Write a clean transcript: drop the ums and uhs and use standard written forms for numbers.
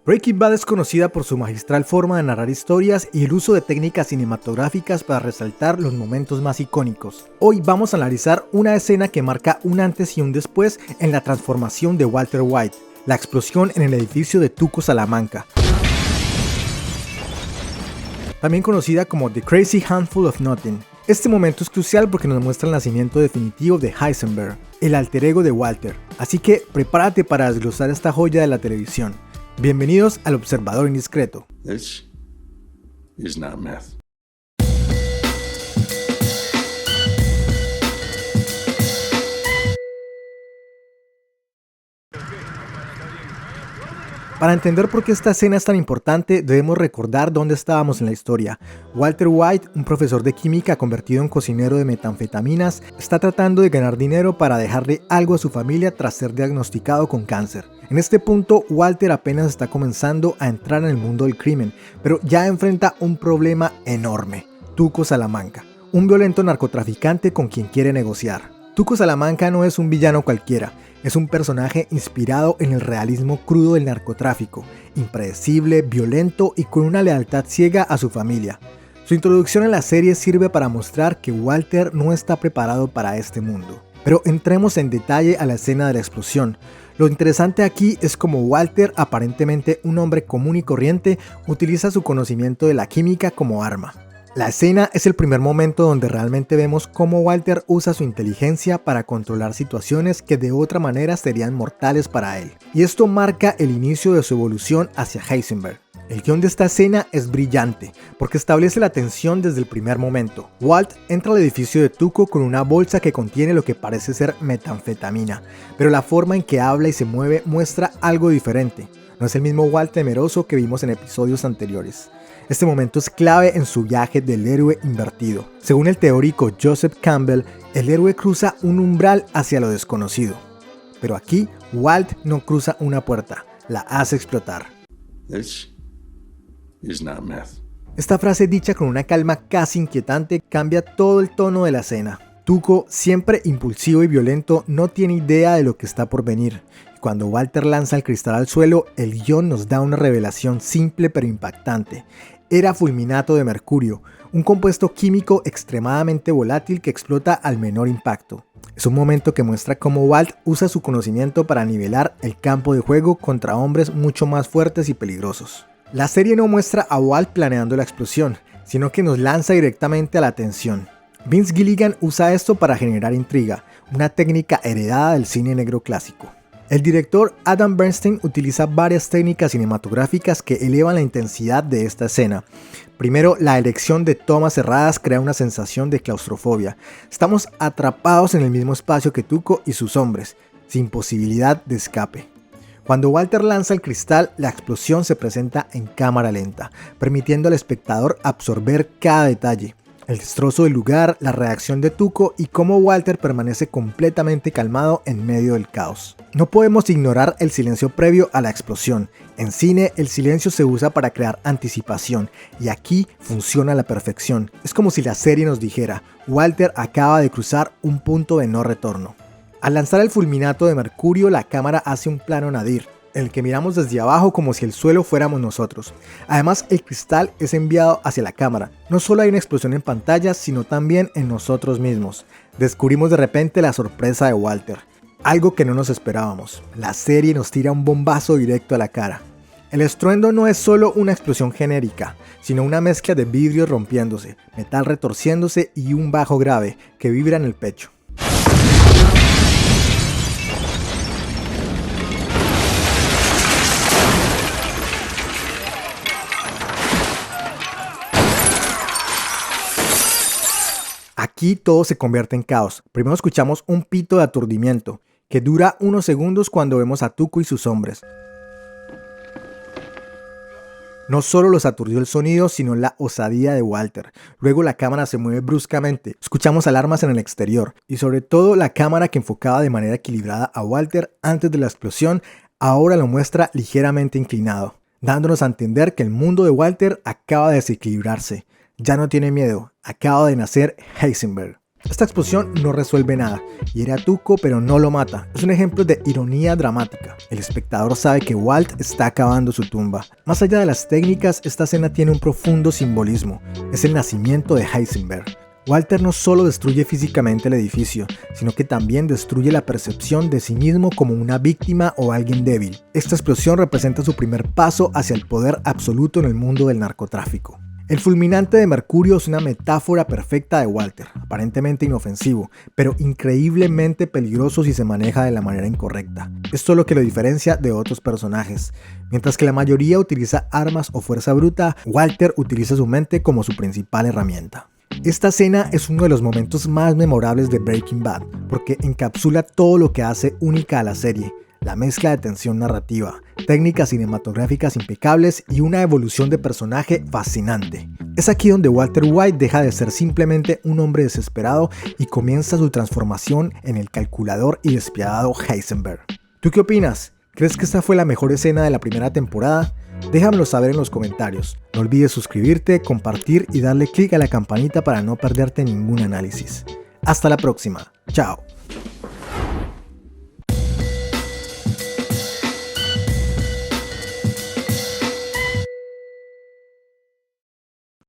Breaking Bad es conocida por su magistral forma de narrar historias y el uso de técnicas cinematográficas para resaltar los momentos más icónicos. Hoy vamos a analizar una escena que marca un antes y un después en la transformación de Walter White, la explosión en el edificio de Tuco Salamanca, también conocida como The Crazy Handful of Nothing. Este momento es crucial porque nos muestra el nacimiento definitivo de Heisenberg, el alter ego de Walter, así que prepárate para desglosar esta joya de la televisión. Bienvenidos al Observador Indiscreto. This is not meth. Para entender por qué esta escena es tan importante, debemos recordar dónde estábamos en la historia. Walter White, un profesor de química convertido en cocinero de metanfetaminas, está tratando de ganar dinero para dejarle algo a su familia tras ser diagnosticado con cáncer. En este punto, Walter apenas está comenzando a entrar en el mundo del crimen, pero ya enfrenta un problema enorme: Tuco Salamanca, un violento narcotraficante con quien quiere negociar. Tuco Salamanca no es un villano cualquiera. Es un personaje inspirado en el realismo crudo del narcotráfico, impredecible, violento y con una lealtad ciega a su familia. Su introducción en la serie sirve para mostrar que Walter no está preparado para este mundo. Pero entremos en detalle a la escena de la explosión. Lo interesante aquí es cómo Walter, aparentemente un hombre común y corriente, utiliza su conocimiento de la química como arma. La escena es el primer momento donde realmente vemos cómo Walter usa su inteligencia para controlar situaciones que de otra manera serían mortales para él. Y esto marca el inicio de su evolución hacia Heisenberg. El guión de esta escena es brillante, porque establece la tensión desde el primer momento. Walt entra al edificio de Tuco con una bolsa que contiene lo que parece ser metanfetamina, pero la forma en que habla y se mueve muestra algo diferente. No es el mismo Walt temeroso que vimos en episodios anteriores. Este momento es clave en su viaje del héroe invertido. Según el teórico Joseph Campbell, el héroe cruza un umbral hacia lo desconocido. Pero aquí, Walt no cruza una puerta, la hace explotar. This is not meth. Esta frase dicha con una calma casi inquietante cambia todo el tono de la escena. Tuco, siempre impulsivo y violento, no tiene idea de lo que está por venir. Cuando Walter lanza el cristal al suelo, el guión nos da una revelación simple pero impactante. Era fulminato de mercurio, un compuesto químico extremadamente volátil que explota al menor impacto. Es un momento que muestra cómo Walt usa su conocimiento para nivelar el campo de juego contra hombres mucho más fuertes y peligrosos. La serie no muestra a Walt planeando la explosión, sino que nos lanza directamente a la tensión. Vince Gilligan usa esto para generar intriga, una técnica heredada del cine negro clásico. El director Adam Bernstein utiliza varias técnicas cinematográficas que elevan la intensidad de esta escena. Primero, la elección de tomas cerradas crea una sensación de claustrofobia. Estamos atrapados en el mismo espacio que Tuco y sus hombres, sin posibilidad de escape. Cuando Walter lanza el cristal, la explosión se presenta en cámara lenta, permitiendo al espectador absorber cada detalle. El destrozo del lugar, la reacción de Tuco y cómo Walter permanece completamente calmado en medio del caos. No podemos ignorar el silencio previo a la explosión. En cine, el silencio se usa para crear anticipación y aquí funciona a la perfección. Es como si la serie nos dijera: Walter acaba de cruzar un punto de no retorno. Al lanzar el fulminato de mercurio, la cámara hace un plano nadir, en el que miramos desde abajo como si el suelo fuéramos nosotros. Además, el cristal es enviado hacia la cámara. No solo hay una explosión en pantalla, sino también en nosotros mismos. Descubrimos de repente la sorpresa de Walter, algo que no nos esperábamos. La serie nos tira un bombazo directo a la cara. El estruendo no es solo una explosión genérica, sino una mezcla de vidrios rompiéndose, metal retorciéndose y un bajo grave que vibra en el pecho. Aquí todo se convierte en caos. Primero escuchamos un pito de aturdimiento, que dura unos segundos cuando vemos a Tuco y sus hombres. No solo los aturdió el sonido, sino la osadía de Walter. Luego la cámara se mueve bruscamente, escuchamos alarmas en el exterior, y sobre todo la cámara que enfocaba de manera equilibrada a Walter antes de la explosión, ahora lo muestra ligeramente inclinado, dándonos a entender que el mundo de Walter acaba de desequilibrarse. Ya no tiene miedo, acaba de nacer Heisenberg. Esta explosión no resuelve nada, hiere a Tuco pero no lo mata. Es un ejemplo de ironía dramática. El espectador sabe que Walt está acabando su tumba. Más allá de las técnicas, esta escena tiene un profundo simbolismo. Es el nacimiento de Heisenberg. Walter no solo destruye físicamente el edificio, sino que también destruye la percepción de sí mismo como una víctima o alguien débil. Esta explosión representa su primer paso hacia el poder absoluto en el mundo del narcotráfico. El fulminante de mercurio es una metáfora perfecta de Walter, aparentemente inofensivo, pero increíblemente peligroso si se maneja de la manera incorrecta. Esto es lo que lo diferencia de otros personajes. Mientras que la mayoría utiliza armas o fuerza bruta, Walter utiliza su mente como su principal herramienta. Esta escena es uno de los momentos más memorables de Breaking Bad, porque encapsula todo lo que hace única a la serie. La mezcla de tensión narrativa, técnicas cinematográficas impecables y una evolución de personaje fascinante. Es aquí donde Walter White deja de ser simplemente un hombre desesperado y comienza su transformación en el calculador y despiadado Heisenberg. ¿Tú qué opinas? ¿Crees que esta fue la mejor escena de la primera temporada? Déjamelo saber en los comentarios. No olvides suscribirte, compartir y darle clic a la campanita para no perderte ningún análisis. Hasta la próxima. Chao.